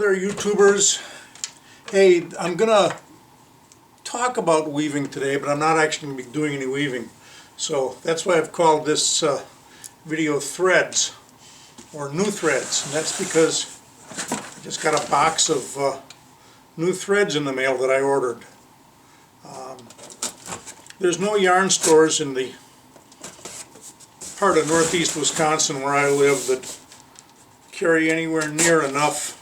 there, YouTubers. Hey, I'm gonna talk about weaving today, but I'm not actually going to be doing any weaving. So that's why I've called this video Threads, or New Threads. And that's because I just got a box of new threads in the mail that I ordered. There's no yarn stores in the part of northeast Wisconsin where I live that carry anywhere near enough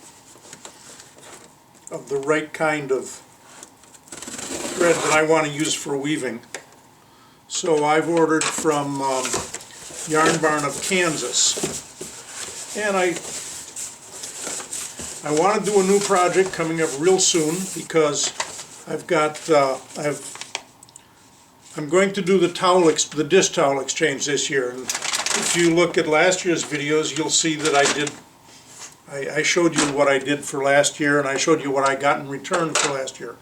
of the right kind of thread that I want to use for weaving. So I've ordered from Yarn Barn of Kansas, and I want to do a new project coming up real soon because I've got I'm going to do the dish towel exchange this year. And if you look at last year's videos, you'll see that I showed you what I did for last year, and I showed you what I got in return for last year.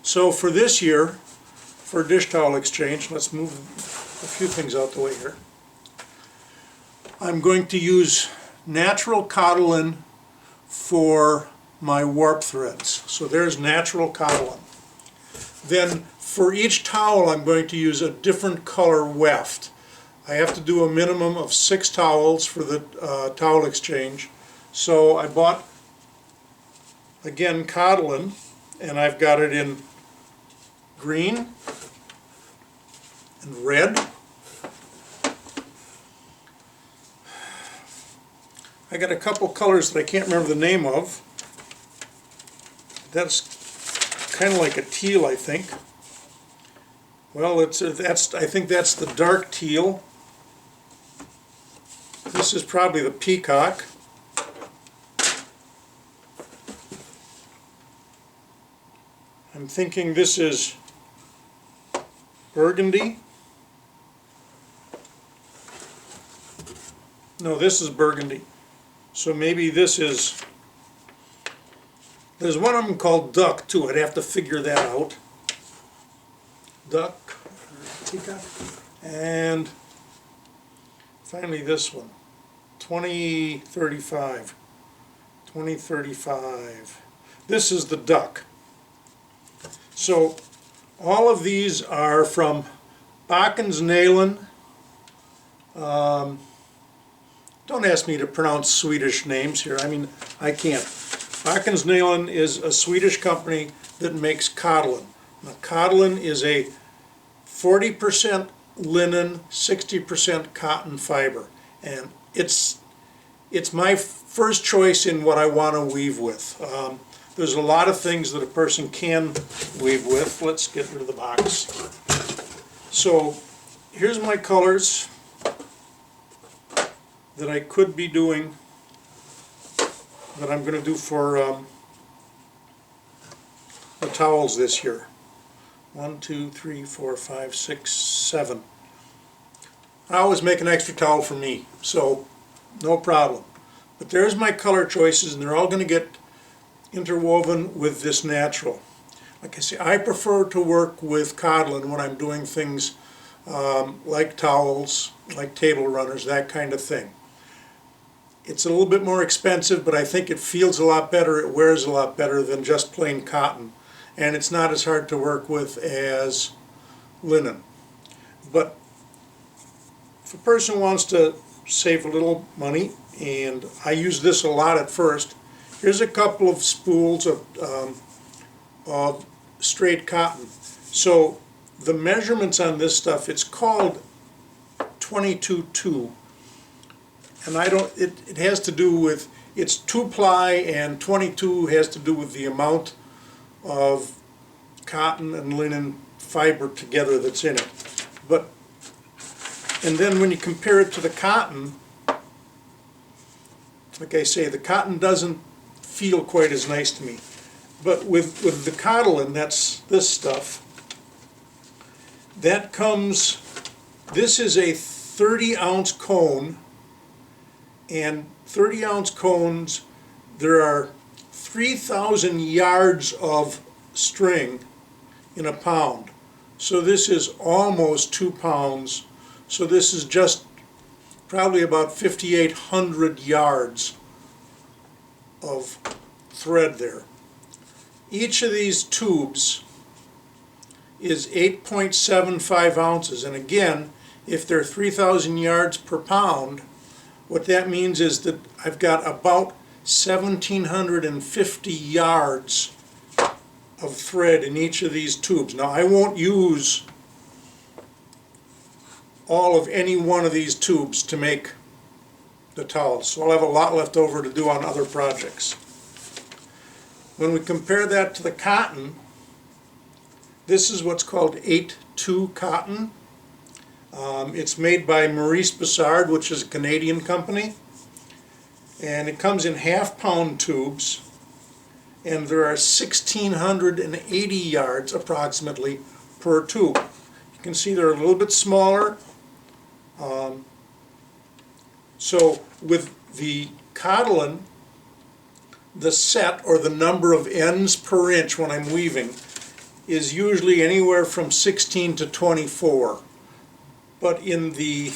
So for this year, for dish towel exchange, let's move a few things out the way here. I'm going to use natural Cottolin for my warp threads. So there's natural Cottolin. Then for each towel I'm going to use a different color weft. I have to do a minimum of 6 towels for the towel exchange. So I bought, again, Cottolin, and I've got it in green and red. I got a couple colors that I can't remember the name of. That's kind of like a teal, I think. Well, I think that's the Dark Teal. This is probably the Peacock. I'm thinking this is Burgundy. No, this is Burgundy. So maybe this is... There's one of them called Duck, too. I'd have to figure that out. Duck. Peacock. And finally this one. 2035. 2035. This is the Duck. So all of these are from Bockens Nailin. Don't ask me to pronounce Swedish names here. I mean, I can't. Bockens Nailin is a Swedish company that makes Cottolin. Now, Cottolin is a 40% linen, 60% cotton fiber, and it's my first choice in what I want to weave with. There's a lot of things that a person can weave with. Let's get rid of the box. So here's my colors that I could be doing, that I'm going to do for the towels this year. 1, 2, 3, 4, 5, 6, 7. I always make an extra towel for me, so no problem. But there's my color choices, and they're all going to get interwoven with this natural. Like I say, I prefer to work with Cottolin when I'm doing things like towels, like table runners, that kind of thing. It's a little bit more expensive, but I think it feels a lot better, it wears a lot better than just plain cotton. And it's not as hard to work with as linen. But if a person wants to save a little money, and I use this a lot at first, here's a couple of spools of straight cotton. So the measurements on this stuff, it's called 22-2. And it has to do with, it's 2-ply, and 22 has to do with the amount of cotton and linen fiber together that's in it. And then when you compare it to the cotton, like I say, the cotton doesn't feel quite as nice to me. But with the Cottolin, that's this stuff, that comes, this is a 30-ounce cone, and 30-ounce cones, there are 3,000 yards of string in a pound. So this is almost 2 pounds. So this is just probably about 5,800 yards of thread there. Each of these tubes is 8.75 ounces, and again, if they're 3,000 yards per pound, what that means is that I've got about 1,750 yards of thread in each of these tubes. Now, I won't use all of any one of these tubes to make the towels, so I'll have a lot left over to do on other projects. When we compare that to the cotton, this is what's called 8-2 cotton. It's made by Maurice Bissard, which is a Canadian company, and it comes in half-pound tubes, and there are 1,680 yards approximately per tube. You can see they're a little bit smaller. So with the Cottolin, the set, or the number of ends per inch when I'm weaving, is usually anywhere from 16 to 24. But in the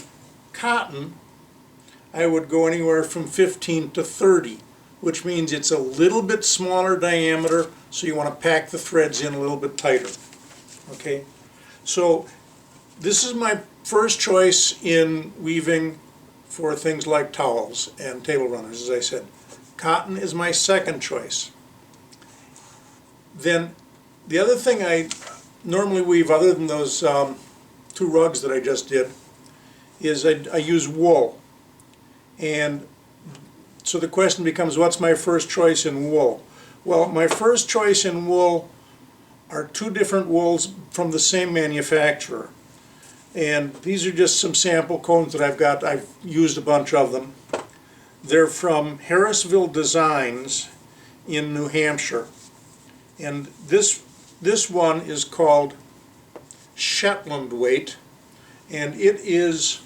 cotton, I would go anywhere from 15 to 30, which means it's a little bit smaller diameter, so you want to pack the threads in a little bit tighter. Okay, so this is my first choice in weaving for things like towels and table runners, as I said. Cotton is my second choice. Then the other thing I normally weave, other than those two rugs that I just did, is I use wool. And so the question becomes, what's my first choice in wool? Well, my first choice in wool are two different wools from the same manufacturer. And these are just some sample cones that I've got. I've used a bunch of them. They're from Harrisville Designs in New Hampshire. And this one is called Shetland Weight, and it is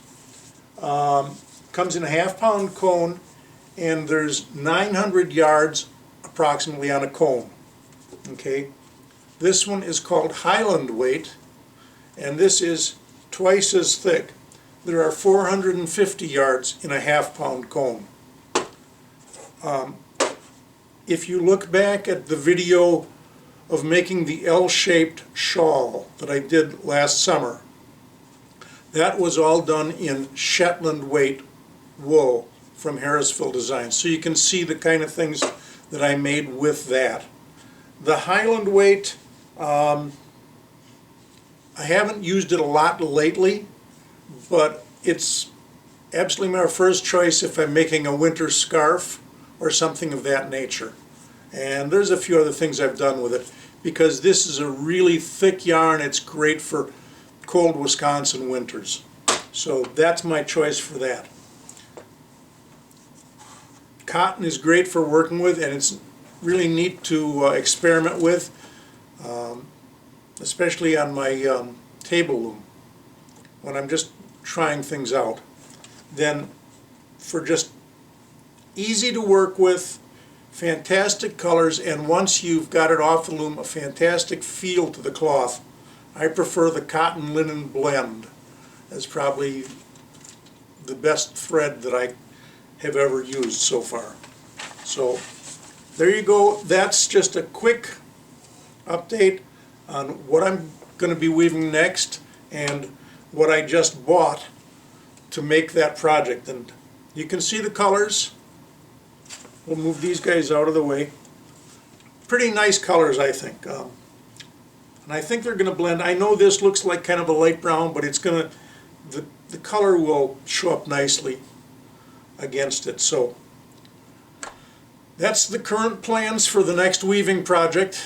comes in a half-pound cone, and there's 900 yards approximately on a cone. Okay, this one is called Highland Weight, and this is twice as thick. There are 450 yards in a half-pound cone. If you look back at the video of making the L-shaped shawl that I did last summer, that was all done in Shetland Weight wool from Harrisville Designs. So you can see the kind of things that I made with that. The Highland Weight, I haven't used it a lot lately, but it's absolutely my first choice if I'm making a winter scarf or something of that nature. And there's a few other things I've done with it, because this is a really thick yarn. It's great for cold Wisconsin winters. So that's my choice for that. Cotton is great for working with, and it's really neat to experiment with, especially on my table loom when I'm just trying things out. Then for just easy to work with, fantastic colors, and once you've got it off the loom, a fantastic feel to the cloth, I prefer the cotton linen blend as probably the best thread that I have ever used so far. So there you go. That's just a quick update on what I'm going to be weaving next and what I just bought to make that project. And you can see the colors. We'll move these guys out of the way. Pretty nice colors, I think. And I think they're going to blend. I know this looks like kind of a light brown, but it's going to, the color will show up nicely against it. So that's the current plans for the next weaving project.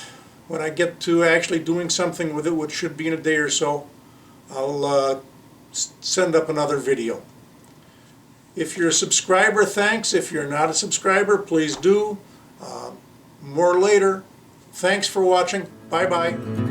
When I get to actually doing something with it, which should be in a day or so, I'll send up another video. If you're a subscriber, thanks. If you're not a subscriber, please do. More later. Thanks for watching. Bye-bye.